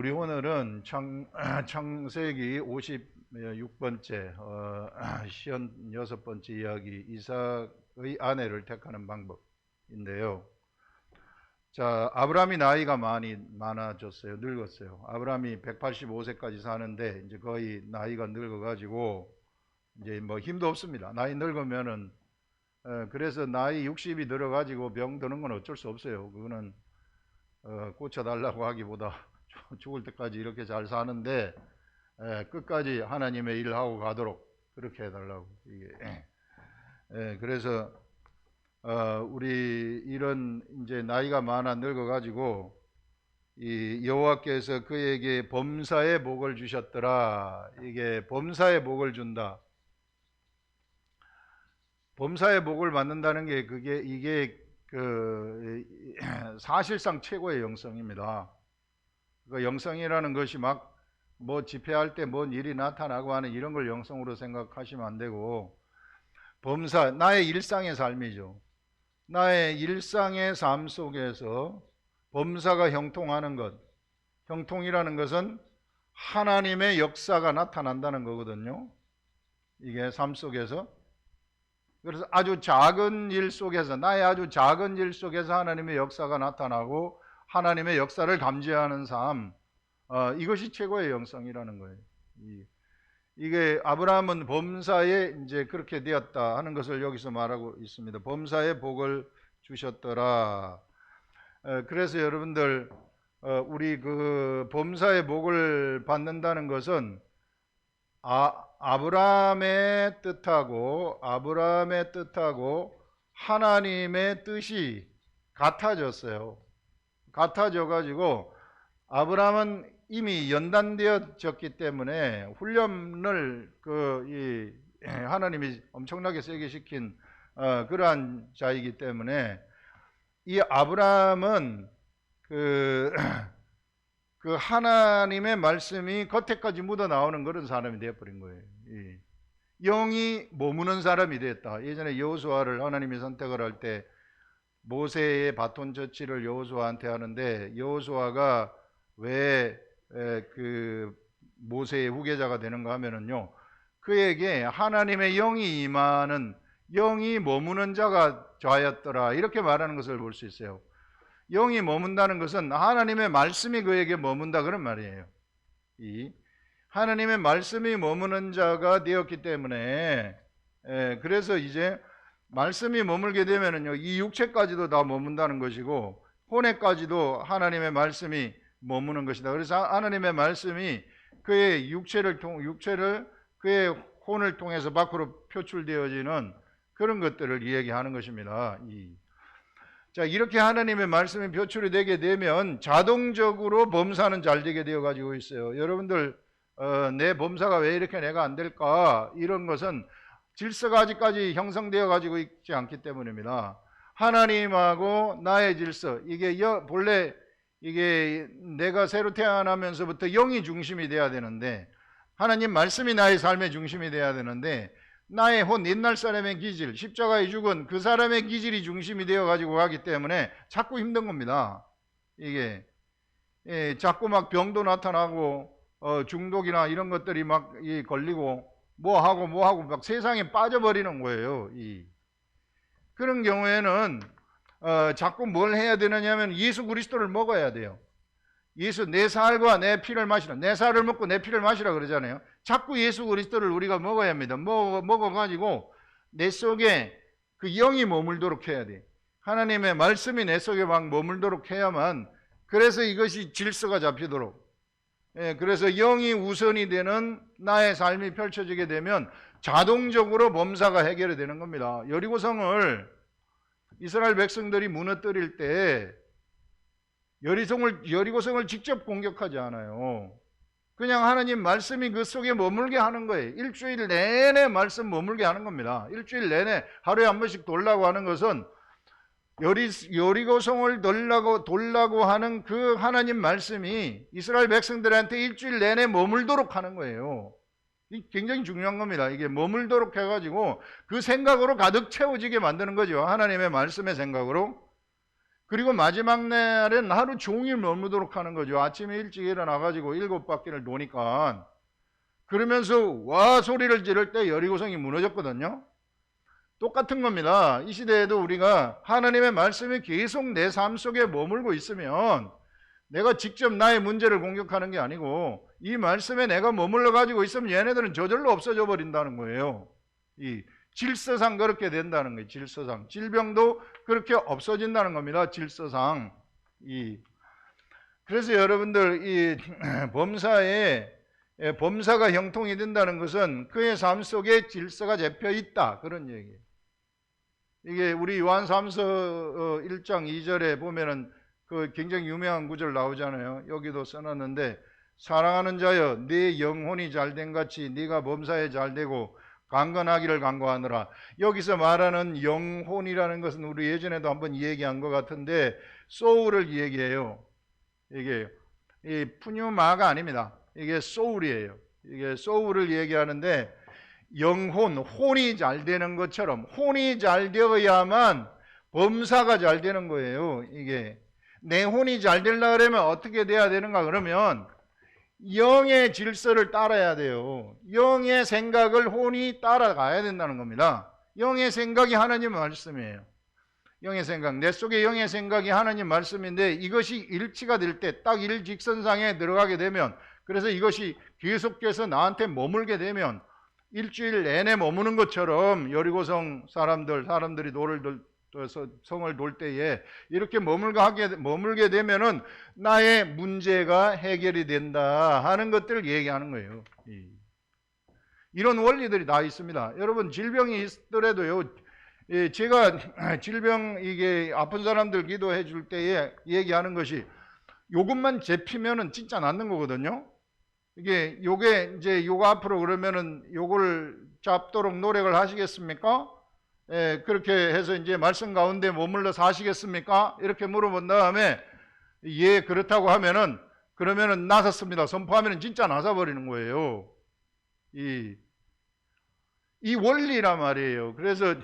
우리 오늘은 창세기 56번째 56번째 이야기, 이삭의 아내를 택하는 방법인데요. 자, 아브라함이 나이가 많아졌어요. 늙었어요. 아브라함이 185세까지 사는데 이제 거의 나이가 늙어가지고 이제 뭐 힘도 없습니다. 나이 늙으면은 그래서 나이 60이 들어가지고 병 드는 건 어쩔 수 없어요. 그거는 고쳐달라고 하기보다 죽을 때까지 이렇게 잘 사는데 끝까지 하나님의 일을 하고 가도록 그렇게 해달라고. 그래서 우리 이런 이제 나이가 많아 늙어가지고 이 여호와께서 그에게 범사의 복을 주셨더라. 이게 범사의 복을 준다. 범사의 복을 받는다는 게 이게 사실상 최고의 영성입니다. 그 영성이라는 것이 막 뭐 집회할 때 뭔 일이 나타나고 하는 이런 걸 영성으로 생각하시면 안 되고, 범사, 나의 일상의 삶이죠. 나의 일상의 삶 속에서 범사가 형통하는 것, 형통이라는 것은 하나님의 역사가 나타난다는 거거든요. 이게 삶 속에서. 그래서 아주 작은 일 속에서, 나의 아주 작은 일 속에서 하나님의 역사가 나타나고 하나님의 역사를 감지하는 삶, 이것이 최고의 영성이라는 거예요. 이게 아브라함은 범사에 이제 그렇게 되었다 하는 것을 여기서 말하고 있습니다. 범사의 복을 주셨더라. 그래서 여러분들 우리 그 범사의 복을 받는다는 것은 아브라함의 뜻하고 하나님의 뜻이 같아졌어요. 같아져 가지고 아브라함은 이미 연단되어졌기 때문에 훈련을 하나님이 엄청나게 세게 시킨 그러한 자이기 때문에 이 아브라함은 그 하나님의 말씀이 겉에까지 묻어 나오는 그런 사람이 되어버린 거예요. 영이 머무는 사람이 됐다. 예전에 여호수아를 하나님이 선택을 할 때 모세의 바톤 터치를 여호수아한테 하는데, 여호수아가 왜 그 모세의 후계자가 되는가 하면은요, 그에게 하나님의 영이 임하는, 영이 머무는 자가 좌였더라, 이렇게 말하는 것을 볼 수 있어요. 영이 머문다는 것은 하나님의 말씀이 그에게 머문다, 그런 말이에요. 하나님의 말씀이 머무는 자가 되었기 때문에, 그래서 이제 말씀이 머물게 되면은요, 이 육체까지도 다 머문다는 것이고 혼에까지도 하나님의 말씀이 머무는 것이다. 그래서 하나님의 말씀이 그의 육체를 그의 혼을 통해서 밖으로 표출되어지는 그런 것들을 이야기하는 것입니다. 자, 이렇게 하나님의 말씀이 표출이 되게 되면 자동적으로 범사는 잘 되게 되어 가지고 있어요. 여러분들 내 범사가 왜 이렇게 내가 안 될까? 이런 것은 질서가 아직까지 형성되어 가지고 있지 않기 때문입니다. 하나님하고 나의 질서, 이게 본래 이게 내가 새로 태어나면서부터 영이 중심이 돼야 되는데, 하나님 말씀이 나의 삶의 중심이 돼야 되는데, 나의 혼, 옛날 사람의 기질, 십자가에 죽은 그 사람의 기질이 중심이 되어 가지고 가기 때문에 자꾸 힘든 겁니다. 이게 자꾸 막 병도 나타나고 중독이나 이런 것들이 막 걸리고 뭐하고 막 세상에 빠져버리는 거예요. 그런 경우에는 자꾸 뭘 해야 되느냐 하면 예수 그리스도를 먹어야 돼요. 내 살과 내 피를 마시라. 내 살을 먹고 내 피를 마시라 그러잖아요. 자꾸 예수 그리스도를 우리가 먹어야 합니다. 먹어가지고 내 속에 그 영이 머물도록 해야 돼. 하나님의 말씀이 내 속에 막 머물도록 해야만, 그래서 이것이 질서가 잡히도록. 그래서 영이 우선이 되는 나의 삶이 펼쳐지게 되면 자동적으로 범사가 해결이 되는 겁니다. 여리고성을 이스라엘 백성들이 무너뜨릴 때 여리고성을 직접 공격하지 않아요. 그냥 하나님 말씀이 그 속에 머물게 하는 거예요. 일주일 내내 말씀 머물게 하는 겁니다. 일주일 내내 하루에 한 번씩 돌라고 하는 것은 여리고성을 돌라고 하는 그 하나님 말씀이 이스라엘 백성들한테 일주일 내내 머물도록 하는 거예요. 굉장히 중요한 겁니다. 이게 머물도록 해가지고 그 생각으로 가득 채워지게 만드는 거죠. 하나님의 말씀의 생각으로. 그리고 마지막 날엔 하루 종일 머무도록 하는 거죠. 아침에 일찍 일어나가지고 7바퀴를 도니까. 그러면서 와 소리를 지를 때 여리고성이 무너졌거든요. 똑같은 겁니다. 이 시대에도 우리가 하나님의 말씀이 계속 내 삶 속에 머물고 있으면 내가 직접 나의 문제를 공격하는 게 아니고 이 말씀에 내가 머물러 가지고 있으면 얘네들은 저절로 없어져 버린다는 거예요. 이 질서상 그렇게 된다는 거예요. 질서상. 질병도 그렇게 없어진다는 겁니다. 질서상. 그래서 여러분들 이 범사가 형통이 된다는 것은 그의 삶 속에 질서가 잡혀 있다. 그런 얘기예요. 이게 우리 요한삼서 1장 2절에 보면은 그 굉장히 유명한 구절 나오잖아요. 여기도 써놨는데 사랑하는 자여 네 영혼이 잘된 같이 네가 범사에 잘되고 강건하기를 간구하노라. 여기서 말하는 영혼이라는 것은 우리 예전에도 한번 얘기한 것 같은데 소울을 얘기해요. 이게 이 푸뉴마가 아닙니다. 이게 소울이에요. 이게 소울을 얘기하는데 영혼, 혼이 잘 되는 것처럼 혼이 잘 되어야만 범사가 잘 되는 거예요. 이게 내 혼이 잘 되려고 그러면 어떻게 돼야 되는가 그러면 영의 질서를 따라야 돼요. 영의 생각을 혼이 따라가야 된다는 겁니다. 영의 생각이 하나님 말씀이에요. 영의 생각, 내 속에 영의 생각이 하나님 말씀인데 이것이 일치가 될 때 딱 일직선상에 들어가게 되면 그래서 이것이 계속해서 나한테 머물게 되면 일주일 내내 머무는 것처럼 여리고성 사람들이 성을 돌 때에 이렇게 머물게 되면은 나의 문제가 해결이 된다 하는 것들을 얘기하는 거예요. 이런 원리들이 다 있습니다. 여러분 질병이 있더라도요. 제가 질병 이게 아픈 사람들 기도해 줄 때에 얘기하는 것이 요것만 잡히면은 진짜 낫는 거거든요. 요게 이제 요거 앞으로 그러면은 요걸 잡도록 노력을 하시겠습니까? 예, 그렇게 해서 이제 말씀 가운데 머물러 사시겠습니까? 이렇게 물어본 다음에 예, 그렇다고 하면은 그러면은 나섰습니다. 선포하면은 진짜 나서버리는 거예요. 이 원리란 말이에요. 그래서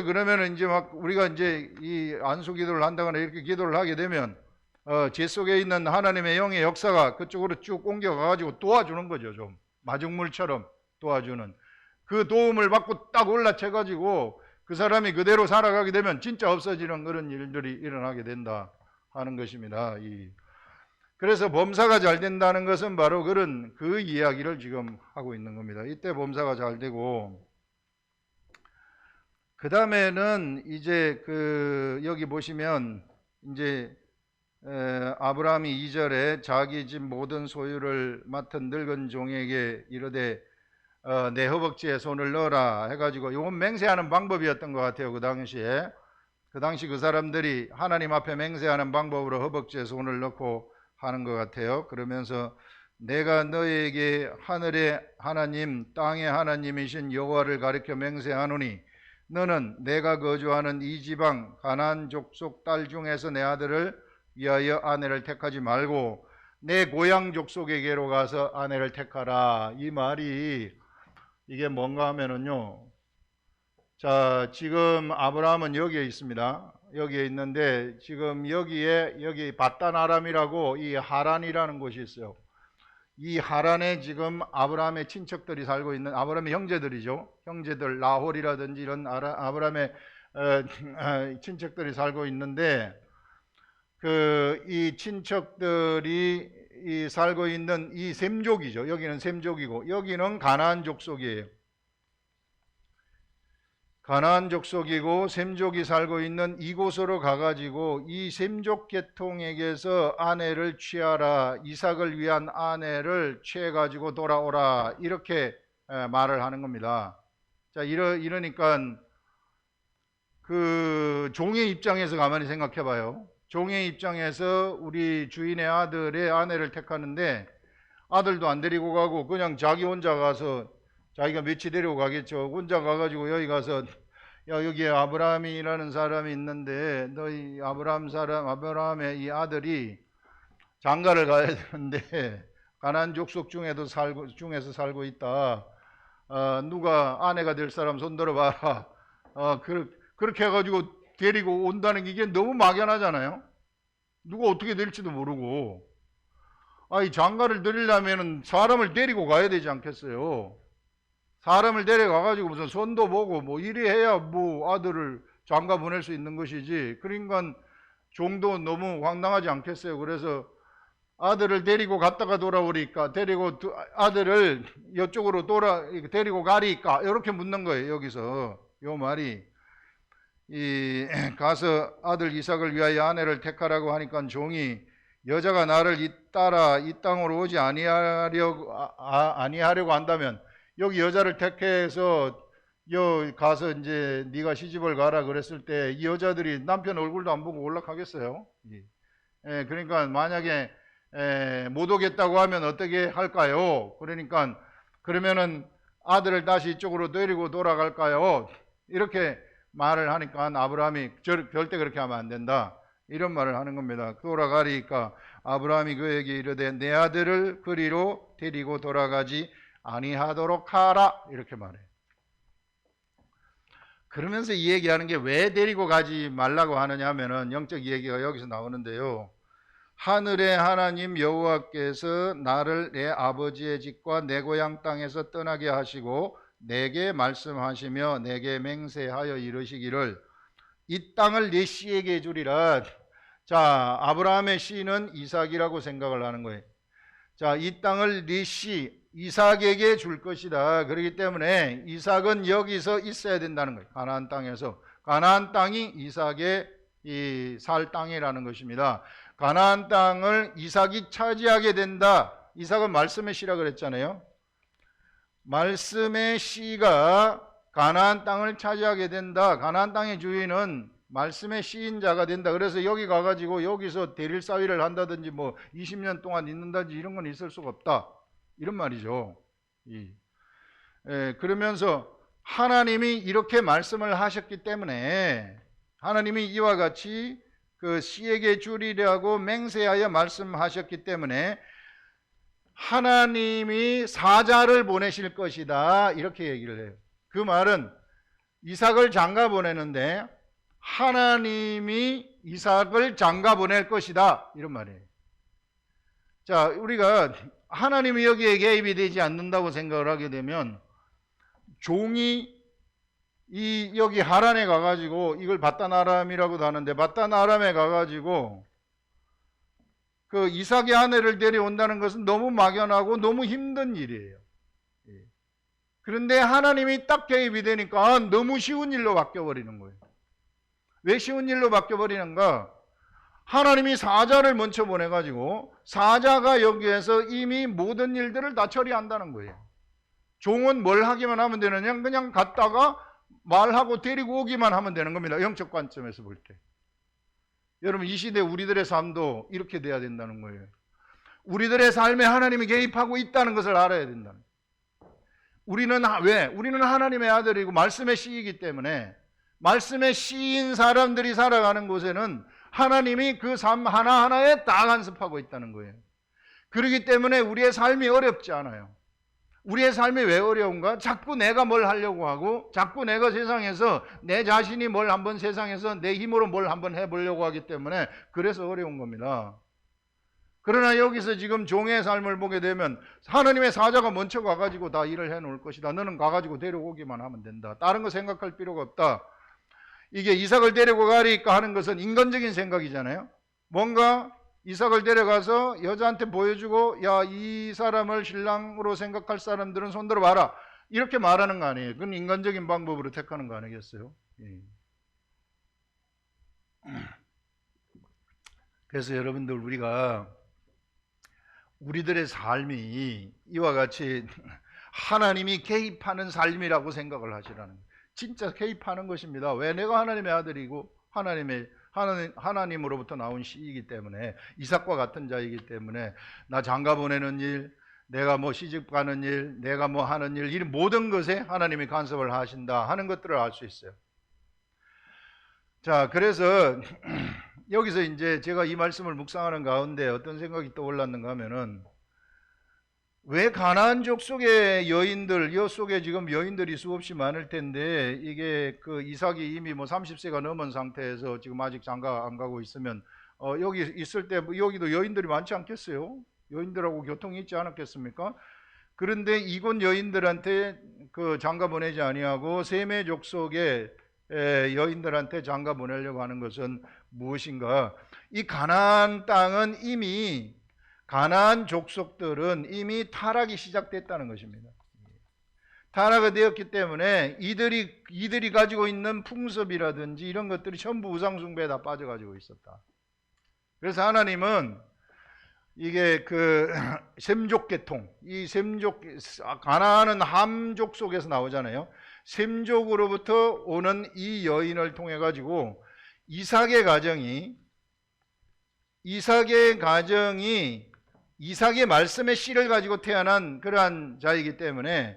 그러면은 이제 막 우리가 이제 이 안수 기도를 한다거나 이렇게 기도를 하게 되면 제 속에 있는 하나님의 영의 역사가 그쪽으로 쭉 옮겨가가지고 도와주는 거죠. 좀 마중물처럼 도와주는 그 도움을 받고 딱 올라쳐가지고 그 사람이 그대로 살아가게 되면 진짜 없어지는 그런 일들이 일어나게 된다 하는 것입니다. 그래서 범사가 잘 된다는 것은 바로 그런 그 이야기를 지금 하고 있는 겁니다. 이때 범사가 잘 되고 그 다음에는 이제 여기 보시면 이제 아브라함이 2절에 자기 집 모든 소유를 맡은 늙은 종에게 이르되 내 허벅지에 손을 넣어라 해가지고 이건 맹세하는 방법이었던 것 같아요. 그 당시 그 사람들이 하나님 앞에 맹세하는 방법으로 허벅지에 손을 넣고 하는 것 같아요. 그러면서 내가 너에게 하늘의 하나님 땅의 하나님이신 여호와를 가리켜 맹세하노니 너는 내가 거주하는 이 지방 가나안 족속 딸 중에서 내 아들을 위하여 아내를 택하지 말고 내 고향 족속에게로 가서 아내를 택하라. 이 말이 이게 뭔가 하면은요. 자, 지금 아브라함은 여기에 있습니다. 여기에 있는데 지금 여기 바단 아람이라고 이 하란이라는 곳이 있어요. 이 하란에 지금 아브라함의 친척들이 살고 있는 아브라함의 형제들이죠. 형제들 나홀이라든지 이런 아브라함의 친척들이 살고 있는데 이 친척들이 살고 있는 이 셈족이죠. 여기는 셈족이고 여기는 가나안 족속이에요. 가나안 족속이고 셈족이 살고 있는 이곳으로 가가지고 이 셈족 계통에게서 아내를 취하라. 이삭을 위한 아내를 취해가지고 돌아오라. 이렇게 말을 하는 겁니다. 자, 이러니까 그 종의 입장에서 가만히 생각해 봐요. 종의 입장에서 우리 주인의 아들의 아내를 택하는데 아들도 안 데리고 가고 그냥 자기 혼자 가서 자기가 며칠 데리고 가겠죠. 혼자 가가지고 여기 가서 야 여기에 아브라함이라는 사람이 있는데 너희 아브라함의 이 아들이 장가를 가야 되는데 가나안 족속 중에서 살고 있다. 누가 아내가 될 사람 손들어 봐라. 그렇게 해가지고 데리고 온다는 게 이게 너무 막연하잖아요. 누가 어떻게 될지도 모르고. 이 장가를 드리려면 사람을 데리고 가야 되지 않겠어요? 사람을 데려가가지고 무슨 손도 보고 뭐 이리 해야 뭐 아들을 장가 보낼 수 있는 것이지. 그러니까 종도 너무 황당하지 않겠어요? 그래서 아들을 데리고 갔다가 돌아오리까, 아들을 이쪽으로 데리고 가리까, 이렇게 묻는 거예요. 여기서 요 말이 가서 아들 이삭을 위하여 아내를 택하라고 하니까 종이 여자가 나를 따라 이 땅으로 오지 아니하려고 한다면 여기 여자를 택해서 가서 이제 네가 시집을 가라 그랬을 때 이 여자들이 남편 얼굴도 안 보고 올라가겠어요? 그러니까 만약에 못 오겠다고 하면 어떻게 할까요? 그러니까 그러면은 아들을 다시 이쪽으로 데리고 돌아갈까요? 이렇게 말을 하니까 아브라함이 절대 그렇게 하면 안 된다, 이런 말을 하는 겁니다. 돌아가리까 아브라함이 그에게 이르되 내 아들을 그리로 데리고 돌아가지 아니하도록 하라, 이렇게 말해요. 그러면서 이 얘기하는 게 왜 데리고 가지 말라고 하느냐 하면은 영적 얘기가 여기서 나오는데요. 하늘의 하나님 여호와께서 나를 내 아버지의 집과 내 고향 땅에서 떠나게 하시고 내게 말씀하시며 내게 맹세하여 이르시기를 이 땅을 네 씨에게 주리라. 자, 아브라함의 씨는 이삭이라고 생각을 하는 거예요. 자, 이 땅을 네 씨 이삭에게 줄 것이다. 그렇기 때문에 이삭은 여기서 있어야 된다는 거예요. 가나안 땅에서. 가나안 땅이 이삭의 살 땅이라는 것입니다. 가나안 땅을 이삭이 차지하게 된다. 이삭은 말씀의 씨라 그랬잖아요. 말씀의 씨가 가나안 땅을 차지하게 된다. 가나안 땅의 주인은 말씀의 씨인 자가 된다. 그래서 여기 가가지고 여기서 대릴 사위를 한다든지 뭐 20년 동안 있는다든지 이런 건 있을 수가 없다, 이런 말이죠. 그러면서 하나님이 이렇게 말씀을 하셨기 때문에 하나님이 이와 같이 그 씨에게 주리라고 맹세하여 말씀하셨기 때문에 하나님이 사자를 보내실 것이다, 이렇게 얘기를 해요. 그 말은 이삭을 장가 보내는데 하나님이 이삭을 장가 보낼 것이다, 이런 말이에요. 자, 우리가 하나님이 여기에 개입이 되지 않는다고 생각을 하게 되면 종이 여기 하란에 가가지고 이걸 바단 아람이라고도 하는데 바단 아람에 가가지고 그 이삭의 아내를 데려온다는 것은 너무 막연하고 너무 힘든 일이에요. 그런데 하나님이 딱 개입이 되니까 너무 쉬운 일로 바뀌어버리는 거예요. 왜 쉬운 일로 바뀌어버리는가? 하나님이 사자를 먼저 보내가지고 사자가 여기에서 이미 모든 일들을 다 처리한다는 거예요. 종은 뭘 하기만 하면 되느냐? 그냥 갔다가 말하고 데리고 오기만 하면 되는 겁니다. 영적 관점에서 볼 때. 여러분, 이 시대 우리들의 삶도 이렇게 돼야 된다는 거예요. 우리들의 삶에 하나님이 개입하고 있다는 것을 알아야 된다는 거예요. 우리는 왜? 우리는 하나님의 아들이고 말씀의 씨이기 때문에 말씀의 씨인 사람들이 살아가는 곳에는 하나님이 그 삶 하나하나에 다 간섭하고 있다는 거예요. 그렇기 때문에 우리의 삶이 어렵지 않아요. 우리의 삶이 왜 어려운가? 자꾸 내가 뭘 하려고 하고 자꾸 내가 세상에서 내 자신이 뭘 한번 세상에서 내 힘으로 뭘 한번 해보려고 하기 때문에 그래서 어려운 겁니다. 그러나 여기서 지금 종의 삶을 보게 되면 하나님의 사자가 먼저 가가지고 다 일을 해놓을 것이다. 너는 가가지고 데려오기만 하면 된다. 다른 거 생각할 필요가 없다. 이게 이삭을 데리고 가리까 하는 것은 인간적인 생각이잖아요. 뭔가 이삭을 데려가서 여자한테 보여주고 야, 이 사람을 신랑으로 생각할 사람들은 손들어 봐라, 이렇게 말하는 거 아니에요. 그건 인간적인 방법으로 택하는 거 아니겠어요? 그래서 여러분들, 우리들의 삶이 이와 같이 하나님이 개입하는 삶이라고 생각을 하시라는 거예요. 진짜 개입하는 것입니다. 왜? 내가 하나님의 아들이고 하나님으로부터 나온 씨이기 때문에, 이삭과 같은 자이기 때문에 나 장가 보내는 일, 내가 뭐 시집 가는 일, 내가 뭐 하는 일, 이 모든 것에 하나님이 간섭을 하신다 하는 것들을 알 수 있어요. 자, 그래서 여기서 이제 제가 이 말씀을 묵상하는 가운데 어떤 생각이 떠올랐는가 하면은 왜 가나안족 속의 여인들, 여 속에 지금 여인들이 수없이 많을 텐데, 이게 그 이삭이 이미 뭐 30세가 넘은 상태에서 지금 아직 장가 안 가고 있으면, 여기 있을 때 여기도 여인들이 많지 않겠어요? 여인들하고 교통이 있지 않았겠습니까? 그런데 이곳 여인들한테 그 장가 보내지 아니하고 셈의 족속의 여인들한테 장가 보내려고 하는 것은 무엇인가? 이 가나안 땅은 이미, 가나안 족속들은 이미 타락이 시작됐다는 것입니다. 타락이 되었기 때문에 이들이 가지고 있는 풍습이라든지 이런 것들이 전부 우상숭배에 다 빠져가지고 있었다. 그래서 하나님은 이게 그 셈족 계통, 이 셈족, 가나안은 함족 속에서 나오잖아요. 셈족으로부터 오는 이 여인을 통해 가지고 이삭의 가정이 이삭의 말씀의 씨를 가지고 태어난 그러한 자이기 때문에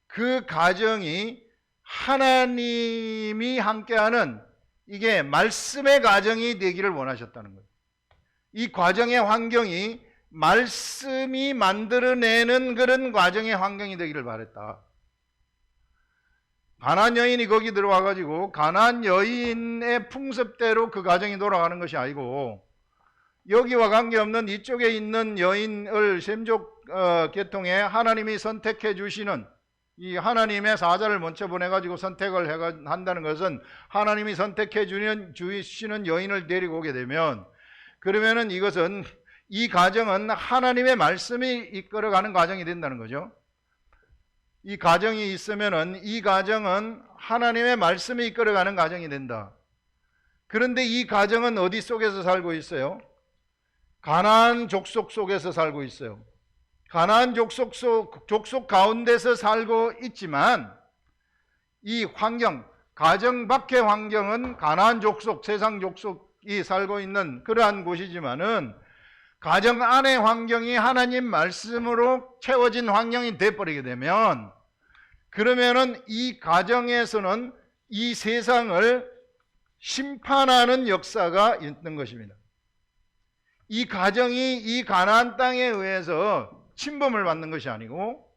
그 가정이 하나님이 함께하는 이게 말씀의 가정이 되기를 원하셨다는 거예요. 이 과정의 환경이 말씀이 만들어내는 그런 과정의 환경이 되기를 바랬다. 가나안 여인이 거기 들어와 가지고 가나안 여인의 풍습대로 그 가정이 돌아가는 것이 아니고 여기와 관계없는 이쪽에 있는 여인을 셈족 계통에 하나님이 선택해 주시는 이 하나님의 사자를 먼저 보내가지고 선택을 한다는 것은 하나님이 선택해 주시는 여인을 데리고 오게 되면 그러면은 이것은 이 가정은 하나님의 말씀이 이끌어가는 가정이 된다는 거죠. 이 가정이 있으면은 이 가정은 하나님의 말씀이 이끌어가는 가정이 된다. 그런데 이 가정은 어디 속에서 살고 있어요? 가나안 족속 속에서 살고 있어요. 가나안 족속 가운데서 살고 있지만 이 환경, 가정 밖의 환경은 가나안 족속, 세상 족속이 살고 있는 그러한 곳이지만은 가정 안의 환경이 하나님 말씀으로 채워진 환경이 되어버리게 되면 그러면은 이 가정에서는 이 세상을 심판하는 역사가 있는 것입니다. 이 가정이 이 가나안 땅에 의해서 침범을 받는 것이 아니고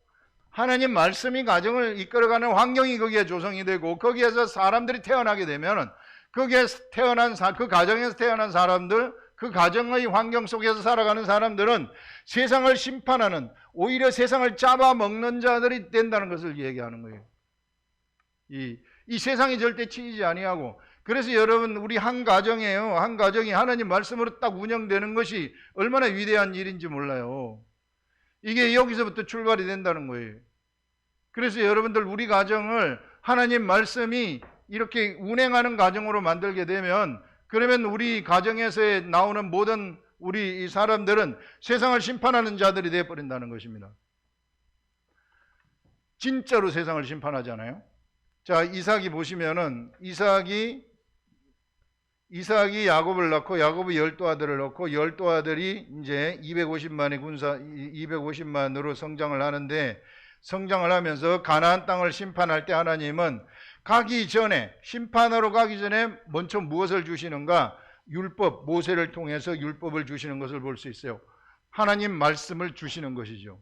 하나님 말씀이 가정을 이끌어가는 환경이 거기에 조성이 되고 거기에서 사람들이 태어나게 되면 거기에 태어난 그 가정에서 태어난 사람들, 그 가정의 환경 속에서 살아가는 사람들은 세상을 심판하는, 오히려 세상을 잡아먹는 자들이 된다는 것을 얘기하는 거예요. 이 세상이 절대 치이지 아니하고, 그래서 여러분 우리 한 가정이에요. 한 가정이 하나님 말씀으로 딱 운영되는 것이 얼마나 위대한 일인지 몰라요. 이게 여기서부터 출발이 된다는 거예요. 그래서 여러분들 우리 가정을 하나님 말씀이 이렇게 운행하는 가정으로 만들게 되면 그러면 우리 가정에서 나오는 모든 우리 이 사람들은 세상을 심판하는 자들이 되어버린다는 것입니다. 진짜로 세상을 심판하잖아요. 자, 이삭이 보시면은 이삭이 야곱을 낳고 야곱이 12아들을 낳고 12아들이 이제 250만으로 성장을 하는데 성장을 하면서 가나안 땅을 심판할 때 하나님은 심판하러 가기 전에 먼저 무엇을 주시는가? 율법, 모세를 통해서 율법을 주시는 것을 볼 수 있어요. 하나님 말씀을 주시는 것이죠.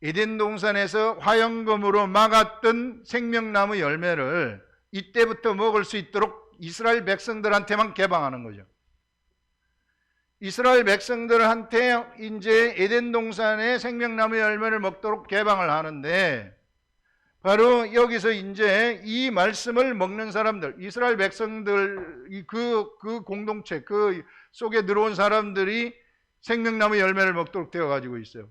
에덴 동산에서 화영검으로 막았던 생명나무 열매를 이때부터 먹을 수 있도록 이스라엘 백성들한테만 개방하는 거죠. 이스라엘 백성들한테 이제 에덴 동산의 생명나무 열매를 먹도록 개방을 하는데 바로 여기서 이제 이 말씀을 먹는 사람들, 이스라엘 백성들 그 공동체 그 속에 들어온 사람들이 생명나무 열매를 먹도록 되어 가지고 있어요.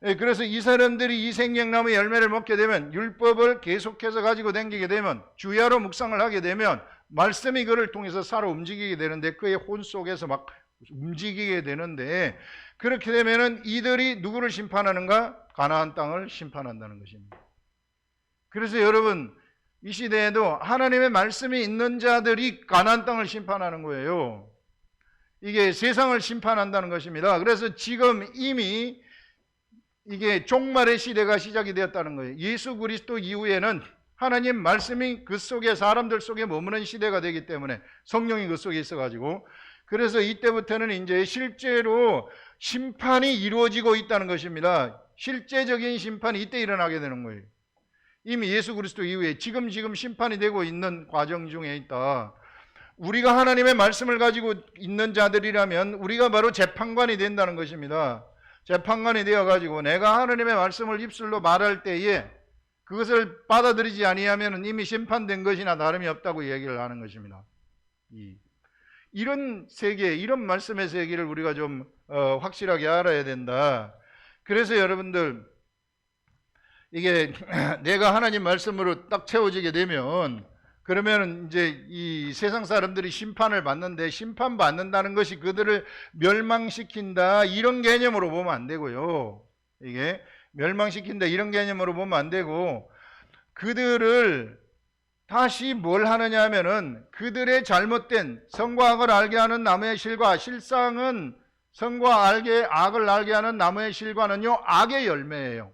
그래서 이 사람들이 이 생명나무 열매를 먹게 되면 율법을 계속해서 가지고 다니게 되면 주야로 묵상을 하게 되면 말씀이 그를 통해서 살아 움직이게 되는데 그의 혼 속에서 막 움직이게 되는데 그렇게 되면은 이들이 누구를 심판하는가? 가나안 땅을 심판한다는 것입니다. 그래서 여러분 이 시대에도 하나님의 말씀이 있는 자들이 가나안 땅을 심판하는 거예요. 이게 세상을 심판한다는 것입니다. 그래서 지금 이미 이게 종말의 시대가 시작이 되었다는 거예요. 예수 그리스도 이후에는 하나님 말씀이 그 속에 사람들 속에 머무는 시대가 되기 때문에 성령이 그 속에 있어가지고 그래서 이때부터는 이제 실제로 심판이 이루어지고 있다는 것입니다. 실제적인 심판이 이때 일어나게 되는 거예요. 이미 예수 그리스도 이후에 지금 심판이 되고 있는 과정 중에 있다. 우리가 하나님의 말씀을 가지고 있는 자들이라면 우리가 바로 재판관이 된다는 것입니다. 재판관이 되어가지고 내가 하나님의 말씀을 입술로 말할 때에 그것을 받아들이지 아니하면 이미 심판된 것이나 다름이 없다고 얘기를 하는 것입니다. 이런 세계, 이런 말씀의 세계를 우리가 좀 확실하게 알아야 된다. 그래서 여러분들 이게 내가 하나님 말씀으로 딱 채워지게 되면 그러면 이제 이 세상 사람들이 심판을 받는데 심판받는다는 것이 그들을 멸망시킨다 이런 개념으로 보면 안 되고요. 이게 멸망시킨다 이런 개념으로 보면 안 되고 그들을 다시 뭘 하느냐 하면은 그들의 잘못된 선과 악을 알게 하는 나무의 실과 실상은 선과 악을 알게 하는 나무의 실과는요 악의 열매예요.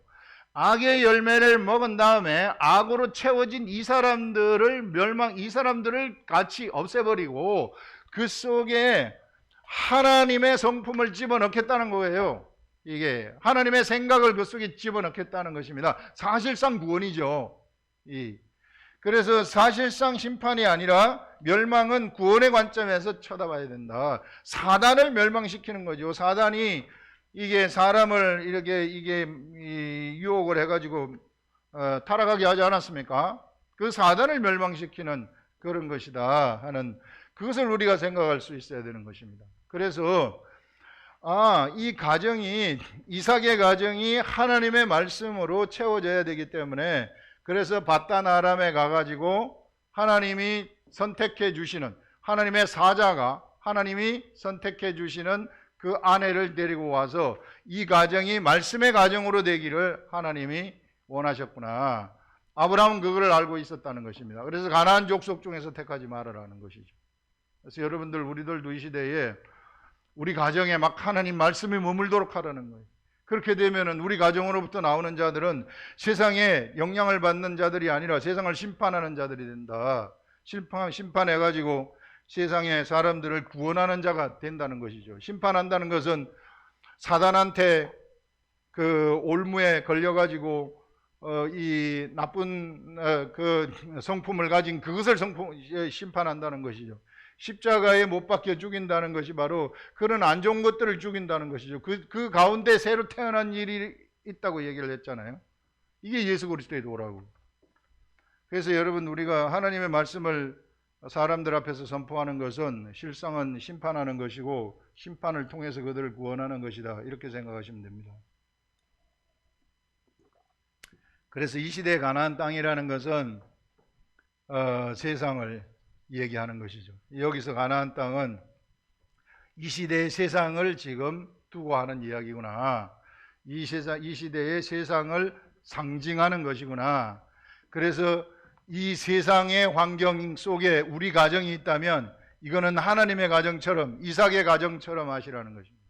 악의 열매를 먹은 다음에 악으로 채워진 이 사람들을 이 사람들을 같이 없애버리고 그 속에 하나님의 성품을 집어넣겠다는 거예요. 이게 하나님의 생각을 그 속에 집어넣겠다는 것입니다. 사실상 구원이죠. 그래서 사실상 심판이 아니라 멸망은 구원의 관점에서 쳐다봐야 된다. 사단을 멸망시키는 거죠. 사단이 이게 사람을 이렇게 유혹을 해가지고 타락하게 하지 않았습니까? 그 사단을 멸망시키는 그런 것이다 하는 그것을 우리가 생각할 수 있어야 되는 것입니다. 그래서 이 가정이 이삭의 가정이 하나님의 말씀으로 채워져야 되기 때문에 그래서 바단 아람에 가가지고 하나님이 선택해 주시는 하나님의 사자가 하나님이 선택해 주시는 그 아내를 데리고 와서 이 가정이 말씀의 가정으로 되기를 하나님이 원하셨구나. 아브라함은 그걸 알고 있었다는 것입니다. 그래서 가나안 족속 중에서 택하지 말아라는 것이죠. 그래서 여러분들 우리들도 이 시대에 우리 가정에 막 하나님 말씀이 머물도록 하라는 거예요. 그렇게 되면은 우리 가정으로부터 나오는 자들은 세상에 영향을 받는 자들이 아니라 세상을 심판하는 자들이 된다. 심판해가지고 세상의 사람들을 구원하는 자가 된다는 것이죠. 심판한다는 것은 사단한테 그 올무에 걸려가지고 이 나쁜 그 성품을 가진 그것을 심판한다는 것이죠. 십자가에 못 박혀 죽인다는 것이 바로 그런 안 좋은 것들을 죽인다는 것이죠. 그 가운데 새로 태어난 일이 있다고 얘기를 했잖아요. 이게 예수 그리스도의 도라고. 그래서 여러분 우리가 하나님의 말씀을 사람들 앞에서 선포하는 것은 실상은 심판하는 것이고 심판을 통해서 그들을 구원하는 것이다. 이렇게 생각하시면 됩니다. 그래서 이 시대의 가나안 땅이라는 것은 세상을 얘기하는 것이죠. 여기서 가나안 땅은 이 시대의 세상을 지금 두고 하는 이야기구나. 이 시대의 세상을 상징하는 것이구나. 그래서 이 세상의 환경 속에 우리 가정이 있다면 이거는 하나님의 가정처럼 이삭의 가정처럼 하시라는 것입니다.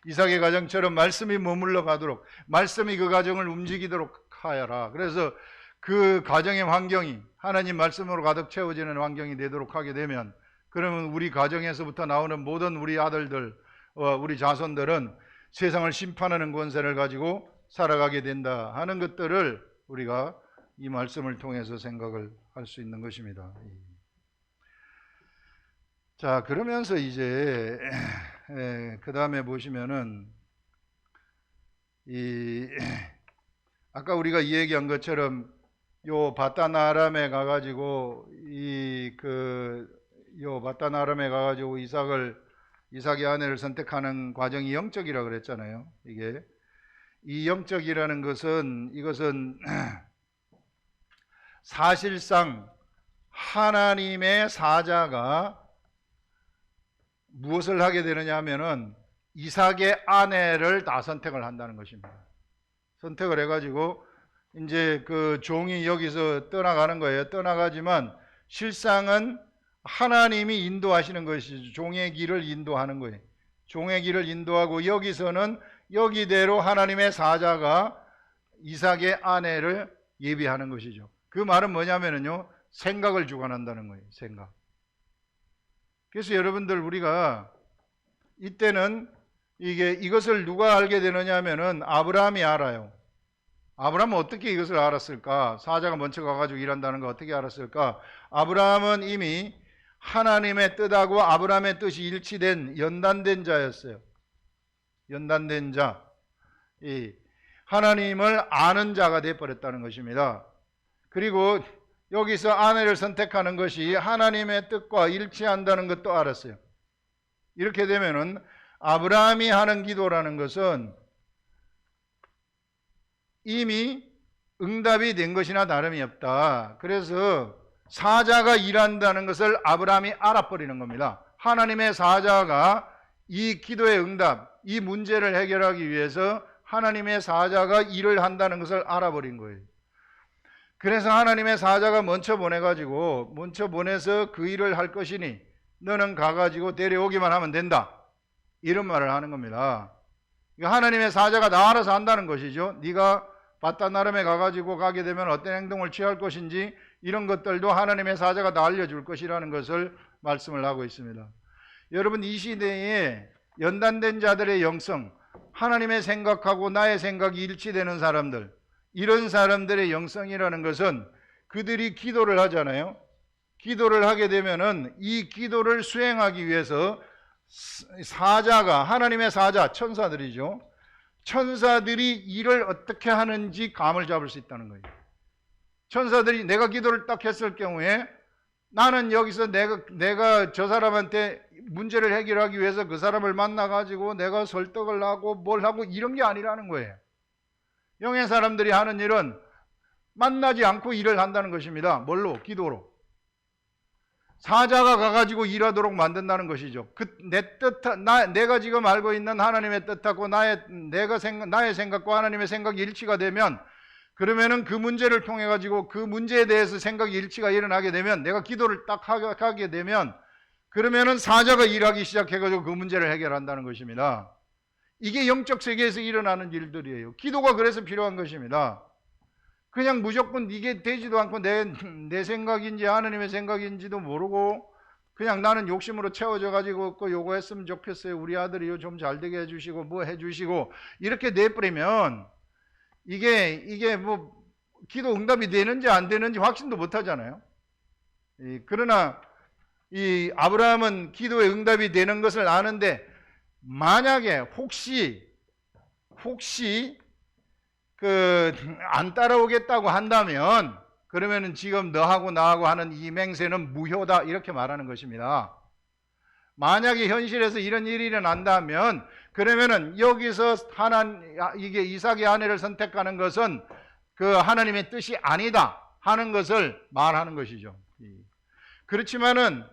이삭의 가정처럼 말씀이 머물러 가도록 말씀이 그 가정을 움직이도록 하여라. 그래서 그 가정의 환경이 하나님 말씀으로 가득 채워지는 환경이 되도록 하게 되면 그러면 우리 가정에서부터 나오는 모든 우리 아들들 우리 자손들은 세상을 심판하는 권세를 가지고 살아가게 된다 하는 것들을 우리가 이 말씀을 통해서 생각을 할 수 있는 것입니다. 자, 그러면서 이제 그 다음에 보시면은 아까 우리가 얘기한 것처럼 요 바단 아람에 가가지고 요 바단 아람에 가가지고 이삭의 아내를 선택하는 과정이 영적이라 그랬잖아요. 이 영적이라는 것은 이것은 사실상 하나님의 사자가 무엇을 하게 되느냐 하면은 이삭의 아내를 다 선택을 한다는 것입니다. 선택을 해가지고 이제 그 종이 여기서 떠나가는 거예요. 떠나가지만 실상은 하나님이 인도하시는 것이죠. 종의 길을 인도하는 거예요. 종의 길을 인도하고 여기서는 여기대로 하나님의 사자가 이삭의 아내를 예비하는 것이죠. 그 말은 뭐냐면요 생각을 주관한다는 거예요. 생각. 그래서 여러분들 우리가 이때는 이것을 누가 알게 되느냐 하면은 아브라함이 알아요. 아브라함은 어떻게 이것을 알았을까? 사자가 먼저 가가지고 일한다는 거 어떻게 알았을까? 아브라함은 이미 하나님의 뜻하고 아브라함의 뜻이 일치된 연단된 자였어요. 연단된 자. 이 하나님을 아는 자가 되어버렸다는 것입니다. 그리고 여기서 아내를 선택하는 것이 하나님의 뜻과 일치한다는 것도 알았어요. 이렇게 되면은 아브라함이 하는 기도라는 것은 이미 응답이 된 것이나 다름이 없다. 그래서 사자가 일한다는 것을 아브라함이 알아버리는 겁니다. 하나님의 사자가 이 기도의 응답, 이 문제를 해결하기 위해서 하나님의 사자가 일을 한다는 것을 알아버린 거예요. 그래서 하나님의 사자가 먼저 보내서 그 일을 할 것이니 너는 가가지고 데려오기만 하면 된다. 이런 말을 하는 겁니다. 하나님의 사자가 다 알아서 한다는 것이죠. 네가 바다나름에 가가지고 가게 되면 어떤 행동을 취할 것인지 이런 것들도 하나님의 사자가 다 알려줄 것이라는 것을 말씀을 하고 있습니다. 여러분, 이 시대에 연단된 자들의 영성, 하나님의 생각하고 나의 생각이 일치되는 사람들, 이런 사람들의 영성이라는 것은 그들이 기도를 하잖아요. 기도를 하게 되면은 이 기도를 수행하기 위해서 사자가, 하나님의 사자, 천사들이죠. 천사들이 일을 어떻게 하는지 감을 잡을 수 있다는 거예요. 천사들이 내가 기도를 딱 했을 경우에 나는 여기서 내가 저 사람한테 문제를 해결하기 위해서 그 사람을 만나가지고 내가 설득을 하고 뭘 하고 이런 게 아니라는 거예요. 영의 사람들이 하는 일은 만나지 않고 일을 한다는 것입니다. 뭘로? 기도로. 사자가 가가지고 일하도록 만든다는 것이죠. 내가 지금 알고 있는 하나님의 뜻하고 나의 생각과 하나님의 생각이 일치가 되면, 그러면은 그 문제를 통해 가지고 그 문제에 대해서 생각이 일치가 일어나게 되면, 내가 기도를 딱 하게 되면, 그러면은 사자가 일하기 시작해 가지고 그 문제를 해결한다는 것입니다. 이게 영적 세계에서 일어나는 일들이에요. 기도가 그래서 필요한 것입니다. 그냥 무조건 이게 되지도 않고 내 생각인지 하나님의 생각인지도 모르고 그냥 나는 욕심으로 채워져 가지고 요거 했으면 좋겠어요. 우리 아들이 좀 잘 되게 해주시고 뭐 해주시고 이렇게 내버리면 이게 뭐 기도 응답이 되는지 안 되는지 확신도 못 하잖아요. 그러나 이 아브라함은 기도의 응답이 되는 것을 아는데, 만약에 혹시 안 따라오겠다고 한다면, 그러면은 지금 너하고 나하고 하는 이 맹세는 무효다, 이렇게 말하는 것입니다. 만약에 현실에서 이런 일이 일어난다면, 그러면은 여기서 이삭의 아내를 선택하는 것은 그 하나님의 뜻이 아니다 하는 것을 말하는 것이죠. 그렇지만은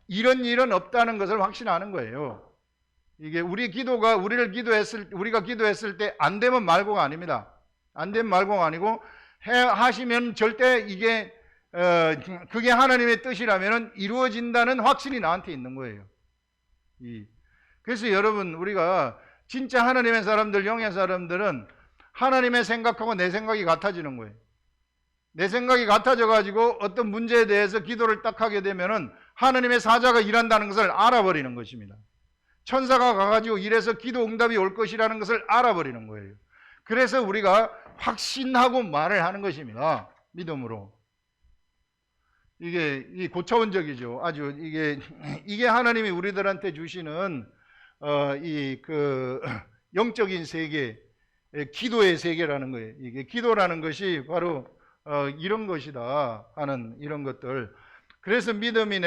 이런 일은 없다는 것을 확신하는 거예요. 이게 우리가 기도했을 때 안 되면 말고가 아닙니다. 안 되면 말고가 아니고 하시면 절대 그게 하나님의 뜻이라면 이루어진다는 확신이 나한테 있는 거예요. 그래서 여러분, 우리가 진짜 하나님의 사람들, 영의 사람들은 하나님의 생각하고 내 생각이 같아지는 거예요. 내 생각이 같아져 가지고 어떤 문제에 대해서 기도를 딱 하게 되면은 하나님의 사자가 일한다는 것을 알아버리는 것입니다. 천사가 가가지고 이래서 기도 응답이 올 것이라는 것을 알아버리는 거예요. 그래서 우리가 확신하고 말을 하는 것입니다. 믿음으로. 이게 고차원적이죠. 아주 이게 하나님이 우리들한테 주시는 영적인 세계, 기도의 세계라는 거예요. 이게 기도라는 것이 바로 이런 것이다 하는 이런 것들. 그래서 믿음이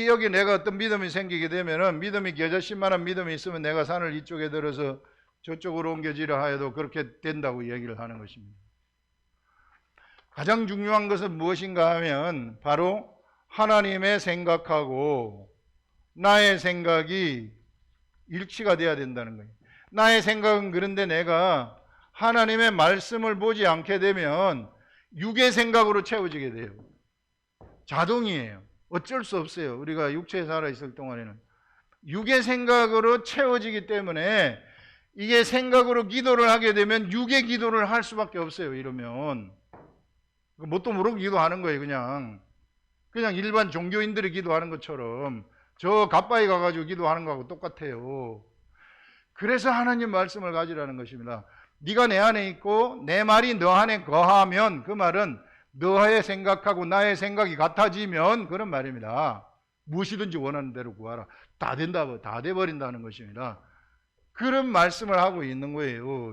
여기 내가 어떤 믿음이 생기게 되면은, 믿음이 겨자씨만한 믿음이 있으면 내가 산을 이쪽에 들어서 저쪽으로 옮겨지려 하여도 그렇게 된다고 얘기를 하는 것입니다. 가장 중요한 것은 무엇인가 하면 바로 하나님의 생각하고 나의 생각이 일치가 돼야 된다는 거예요. 나의 생각은 그런데 내가 하나님의 말씀을 보지 않게 되면 육의 생각으로 채워지게 돼요. 자동이에요. 어쩔 수 없어요. 우리가 육체에 살아있을 동안에는 육의 생각으로 채워지기 때문에, 이게 생각으로 기도를 하게 되면 육의 기도를 할 수밖에 없어요. 이러면 뭣도 모르고 기도하는 거예요. 그냥 일반 종교인들이 기도하는 것처럼 저 가까이 가가지고 기도하는 거하고 똑같아요. 그래서 하나님 말씀을 가지라는 것입니다. 네가 내 안에 있고 내 말이 너 안에 거하면, 그 말은 너의 생각하고 나의 생각이 같아지면 그런 말입니다. 무엇이든지 원하는 대로 구하라. 다 된다, 다 돼버린다는 것입니다. 그런 말씀을 하고 있는 거예요.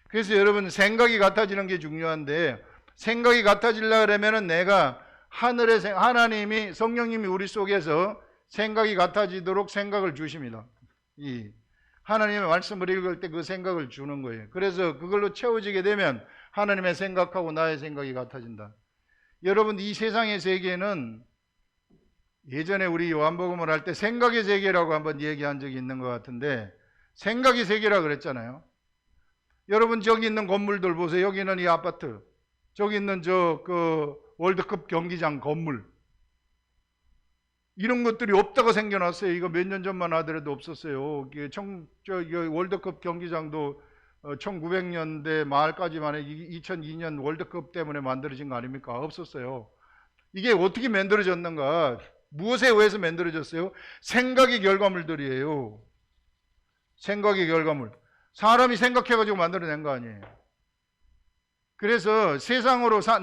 그래서 여러분, 생각이 같아지는 게 중요한데, 생각이 같아지려고 그러면은 내가 하나님이, 성령님이 우리 속에서 생각이 같아지도록 생각을 주십니다. 하나님의 말씀을 읽을 때 그 생각을 주는 거예요. 그래서 그걸로 채워지게 되면 하나님의 생각하고 나의 생각이 같아진다. 여러분, 이 세상의 세계는 예전에 우리 요한복음을 할 때 생각의 세계라고 한번 얘기한 적이 있는 것 같은데, 생각의 세계라 그랬잖아요. 여러분, 저기 있는 건물들 보세요. 여기 있는 이 아파트, 저기 있는 월드컵 경기장 건물, 이런 것들이 없다가 생겨났어요. 이거 몇 년 전만 하더라도 없었어요. 월드컵 경기장도 1900년대 말까지만 해 2002년 월드컵 때문에 만들어진 거 아닙니까? 없었어요. 이게 어떻게 만들어졌는가? 무엇에 의해서 만들어졌어요? 생각의 결과물들이에요. 생각의 결과물. 사람이 생각해가지고 만들어낸 거 아니에요. 그래서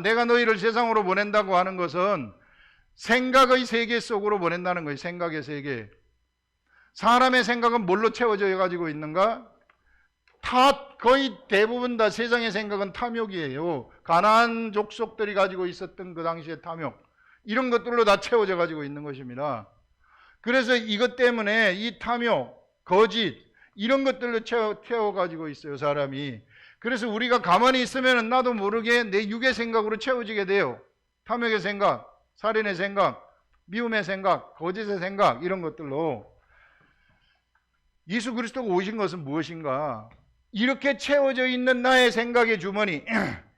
내가 너희를 세상으로 보낸다고 하는 것은 생각의 세계 속으로 보낸다는 거예요. 생각의 세계. 사람의 생각은 뭘로 채워져 가지고 있는가? 거의 대부분 다 세상의 생각은 탐욕이에요. 가나안 족속들이 가지고 있었던 그 당시의 탐욕, 이런 것들로 다 채워져 가지고 있는 것입니다. 그래서 이것 때문에 이 탐욕, 거짓, 이런 것들로 채워 가지고 있어요, 사람이. 그래서 우리가 가만히 있으면 나도 모르게 내 육의 생각으로 채워지게 돼요. 탐욕의 생각, 살인의 생각, 미움의 생각, 거짓의 생각, 이런 것들로. 예수 그리스도가 오신 것은 무엇인가? 이렇게 채워져 있는 나의 생각의 주머니,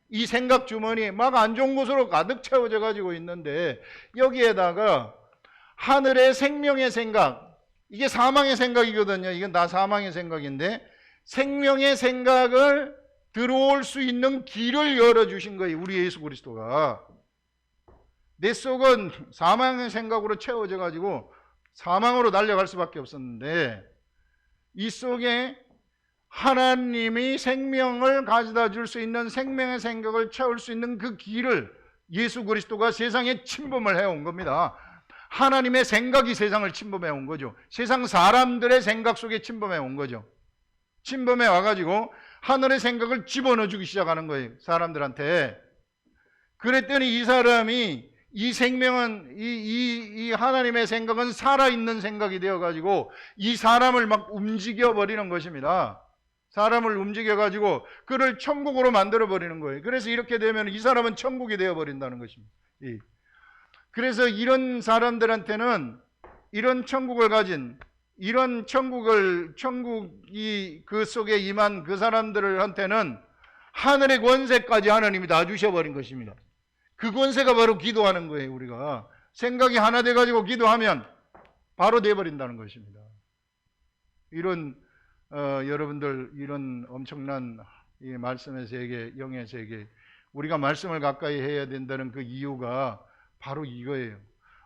이 생각 주머니 막 안 좋은 곳으로 가득 채워져 가지고 있는데, 여기에다가 하늘의 생명의 생각, 이게 사망의 생각이거든요. 이건 다 사망의 생각인데, 생명의 생각을 들어올 수 있는 길을 열어주신 거예요, 우리 예수 그리스도가. 내 속은 사망의 생각으로 채워져 가지고 사망으로 달려갈 수밖에 없었는데, 이 속에 하나님이 생명을 가져다 줄 수 있는, 생명의 생각을 채울 수 있는 그 길을 예수 그리스도가 세상에 침범을 해온 겁니다. 하나님의 생각이 세상을 침범해 온 거죠. 세상 사람들의 생각 속에 침범해 온 거죠. 침범해 와가지고 하늘의 생각을 집어넣어 주기 시작하는 거예요, 사람들한테. 그랬더니 이 사람이, 이 생명은, 이 하나님의 생각은 살아있는 생각이 되어가지고 이 사람을 막 움직여버리는 것입니다. 사람을 움직여가지고 그를 천국으로 만들어버리는 거예요. 그래서 이렇게 되면 이 사람은 천국이 되어버린다는 것입니다. 그래서 이런 사람들한테는, 이런 천국을 가진, 이런 천국이 그 속에 임한 그 사람들한테는 하늘의 권세까지 하나님이 다 주셔버린 것입니다. 그 권세가 바로 기도하는 거예요. 우리가 생각이 하나 돼가지고 기도하면 바로 돼버린다는 것입니다. 여러분들, 이런 엄청난 이 말씀의 세계, 영의 세계, 우리가 말씀을 가까이 해야 된다는 그 이유가 바로 이거예요.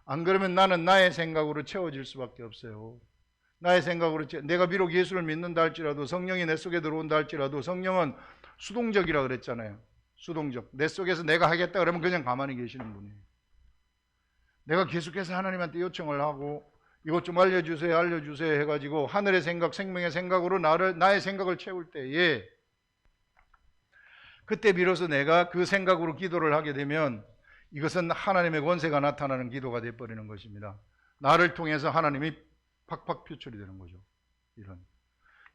안 그러면 나는 나의 생각으로 채워질 수밖에 없어요. 나의 생각으로, 내가 비록 예수를 믿는다 할지라도, 성령이 내 속에 들어온다 할지라도, 성령은 수동적이라 그랬잖아요. 수동적. 내 속에서 내가 하겠다 그러면 그냥 가만히 계시는 분이에요. 내가 계속해서 하나님한테 요청을 하고, 이것 좀 알려주세요 해가지고 하늘의 생각, 생명의 생각으로 나의 생각을 채울 때에, 그때 비로소 내가 그 생각으로 기도를 하게 되면 이것은 하나님의 권세가 나타나는 기도가 되어버리는 것입니다. 나를 통해서 하나님이 팍팍 표출이 되는 거죠. 이런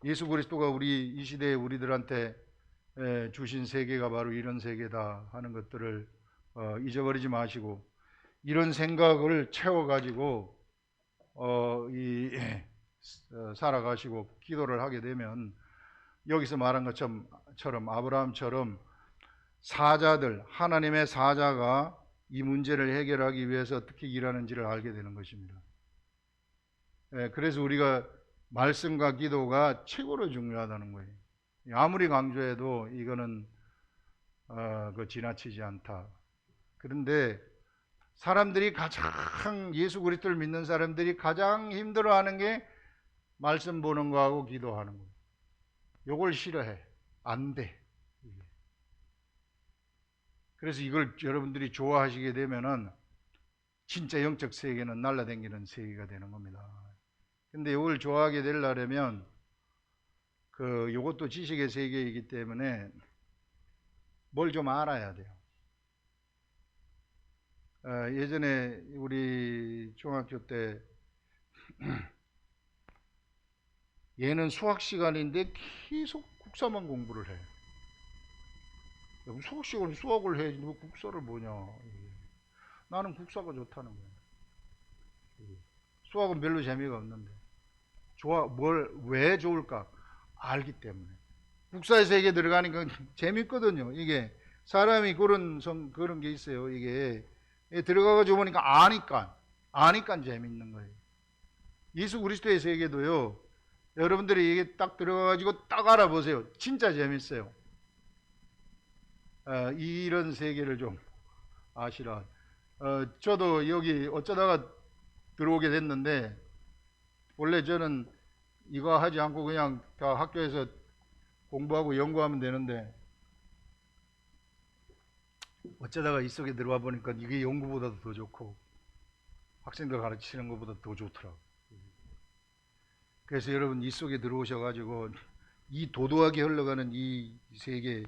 예수 그리스도가 이 시대에 우리들한테 주신 세계가 바로 이런 세계다 하는 것들을 잊어버리지 마시고, 이런 생각을 채워가지고 살아가시고 기도를 하게 되면, 여기서 말한 것처럼 아브라함처럼 사자들, 하나님의 사자가 이 문제를 해결하기 위해서 어떻게 일하는지를 알게 되는 것입니다. 그래서 우리가 말씀과 기도가 최고로 중요하다는 거예요. 아무리 강조해도 이거는 지나치지 않다. 그런데 사람들이 가장 예수 그리스도를 믿는 사람들이 가장 힘들어하는 게 말씀 보는 거하고 기도하는 거예요. 요걸 싫어해. 안 돼. 그래서 이걸 여러분들이 좋아하시게 되면은 진짜 영적 세계는 날라다니는 세계가 되는 겁니다. 근데 이걸 좋아하게 되려면 요것도 지식의 세계이기 때문에 뭘 좀 알아야 돼요. 예전에 우리 중학교 때 얘는 수학 시간인데 계속 국사만 공부를 해. 수학 시간에 수학을 해. 너 국사를 뭐냐. 나는 국사가 좋다는 거야. 수학은 별로 재미가 없는데. 왜 좋을까? 알기 때문에. 국사의 세계에 들어가니까 재밌거든요. 이게 사람이 그런 게 있어요. 이게 들어가가지고 보니까 아니까 재밌는 거예요. 예수 그리스도의 세계도요. 여러분들이 이게 딱 들어가가지고 딱 알아보세요. 진짜 재밌어요. 이런 세계를 좀 아시라. 저도 여기 어쩌다가 들어오게 됐는데, 원래 저는 이거 하지 않고 그냥 다 학교에서 공부하고 연구하면 되는데, 어쩌다가 이 속에 들어와 보니까 이게 연구보다도 더 좋고 학생들 가르치는 것보다 더 좋더라고요. 그래서 여러분 이 속에 들어오셔가지고 이 도도하게 흘러가는 이 세계,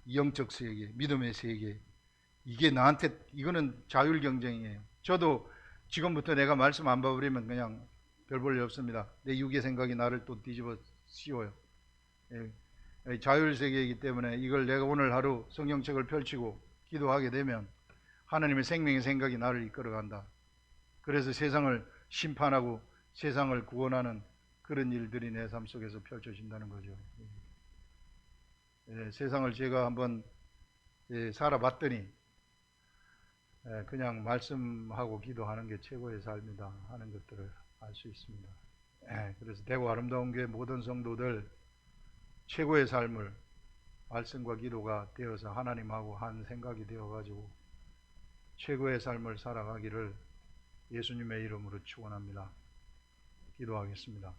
이 영적 세계, 믿음의 세계, 이게 나한테, 이거는 자율 경쟁이에요. 저도 지금부터 내가 말씀 안 봐버리면 그냥 별 볼 일 없습니다. 내 육의 생각이 나를 또 뒤집어 씌워요. 자율 세계이기 때문에 이걸 내가 오늘 하루 성경책을 펼치고 기도하게 되면 하나님의 생명의 생각이 나를 이끌어간다. 그래서 세상을 심판하고 세상을 구원하는 그런 일들이 내 삶 속에서 펼쳐진다는 거죠. 세상을 제가 한번 살아봤더니 그냥 말씀하고 기도하는 게 최고의 삶이다 하는 것들을 알 수 있습니다. 그래서 대구 아름다운 교회 모든 성도들 최고의 삶을 말씀과 기도가 되어서 하나님하고 한 생각이 되어가지고 최고의 삶을 살아가기를 예수님의 이름으로 축원합니다. 기도하겠습니다.